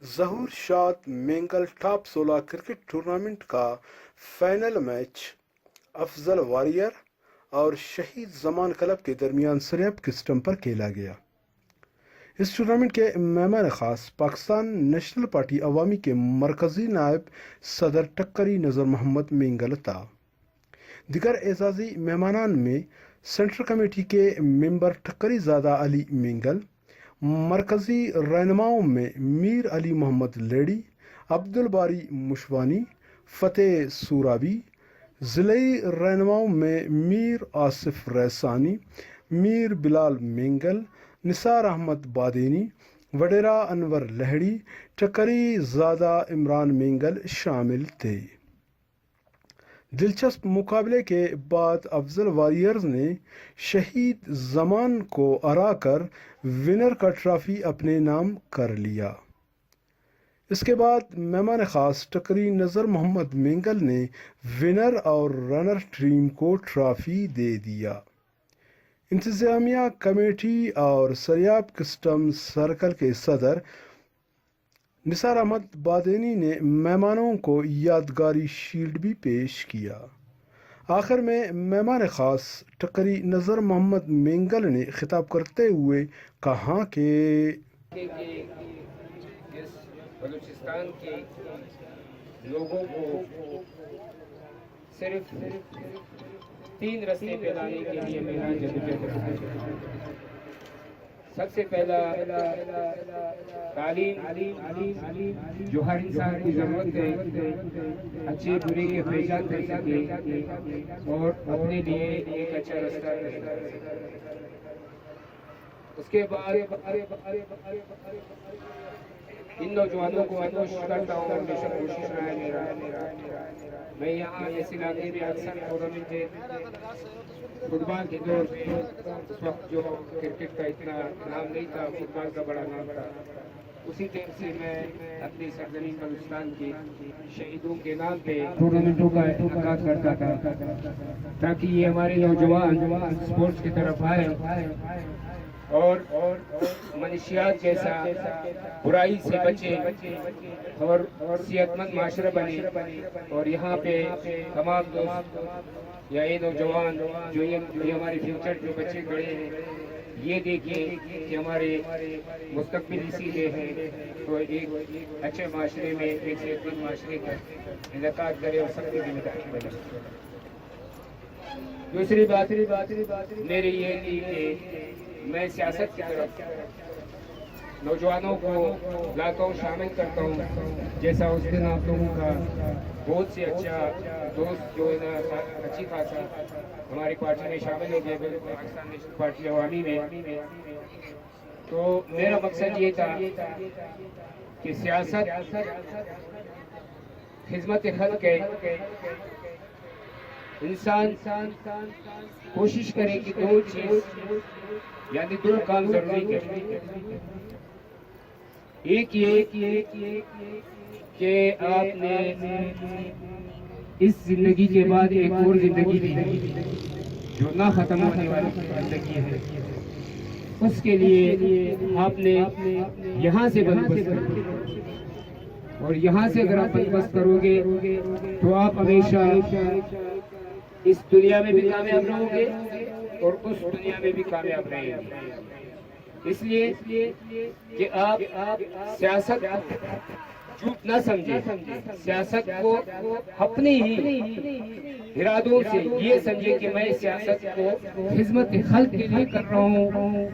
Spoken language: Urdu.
ظہور شاد مینگل ٹاپ 16 کرکٹ ٹورنامنٹ کا فائنل میچ افضل واریر اور شہید زمان کلب کے درمیان سریاب کسٹم پر کھیلا گیا۔ اس ٹورنامنٹ کے مہمان خاص پاکستان نیشنل پارٹی عوامی کے مرکزی نائب صدر ٹکری نذر محمد مینگل تھا۔ دیگر اعزازی مہمانان میں سینٹرل کمیٹی کے ممبر ٹکری زادہ علی مینگل، مرکزی رہنماؤں میں میر علی محمد لیڈی، عبدالباری مشوانی، فتح سورابی، ضلعی رہنماؤں میں میر آصف ریسانی، میر بلال مینگل، نثار احمد بادینی، وڈیرا انور لہڑی، ٹکری زادہ عمران مینگل شامل تھے۔ دلچسپ مقابلے کے بعد افضل واریئرز نے شہید زمان کو ہرا کر ونر کا ٹرافی اپنے نام کر لیا۔ اس کے بعد مہمان خاص ٹکری نذر محمد مینگل نے ونر اور رنر ٹیم کو ٹرافی دے دیا۔ انتظامیہ کمیٹی اور سریاب کسٹم سرکل کے صدر نثار احمد بادینی نے مہمانوں کو یادگاری شیلڈ بھی پیش کیا۔ آخر میں مہمان خاص ٹکری نذر محمد مینگل نے خطاب کرتے ہوئے کہا کہ بلوچستان کے لوگوں کو صرف 3 رستے پہ لانے کے لیے میرا جدوجہد ہے۔ سب سے پہلا تعلیم جو ہر انسان کی ضرورت ہے، اچھے برے کے پہچان کر سکے اور اپنے لیے ایک اچھا رستہ طے کر سکے۔ اس کے بعد ان نوجوانوں کو میں کوشش کرتا ہوں، ہمیشہ کوشش رہا ہے میرا، میں یہاں اس علاقے میں اکثر ٹورنامنٹ فٹ بال کے دور میں اس وقت جو کرکٹ کا اتنا نام نہیں تھا، فٹ بال کا بڑا نام تھا، اسی ٹیم سے میں اپنی سرزمین بلوچستان کے شہیدوں کے نام پہ ٹورنامنٹوں کا انعقاد کرتا تھا تاکہ یہ ہمارے نوجوان اسپورٹس کی طرف آئے اور منشیات جیسا برائی سے بچے اور صحت مند معاشرہ بنے۔ اور یہاں پہ تمام دوست یا یہ نوجوان جو یہ ہمارے فیوچر جو بچے کھڑے ہیں، یہ دیکھیں کہ ہمارے مستقبل اسی لیے ہے، تو ایک اچھے معاشرے میں ایک صحت مند معاشرے کا انعقاد کرے اور سب کی ذمہ داری بنے۔ دوسری بات میری یہ تھی کہ میں سیاست کی طرف نوجوانوں کو لاتا ہوں، شامل کرتا ہوں، جیسا اس دن آپ لوگوں کا بہت سے اچھا دوست جو ہے نا اچھی خاصا ہماری پارٹی میں شامل ہو گئے، پاکستان نیشنل پارٹی عوامی میں۔ تو میرا مقصد یہ تھا کہ سیاست خدمت خلق ہے، انسان کوشش کرے کہ 2 چیز یعنی 2 کام ضروری ہے۔ ایک یہ کہ آپ نے اس زندگی کے بعد ایک اور زندگی دی جو نہ ختم ہونے والی زندگی ہے، اس کے لیے آپ نے یہاں سے بندوبست کرو، اور یہاں سے اگر آپ بندوبست کرو گے تو آپ ہمیشہ اس دنیا میں بھی کامیاب رہو گے اور اس دنیا میں بھی کامیاب رہیں گے۔ اس لیے کہ آپ سیاست جھوٹ نہ سمجھیں، سیاست کو اپنی ہی ارادوں سے یہ سمجھے کہ میں سیاست کو خدمت خلق کے لیے کر رہا ہوں۔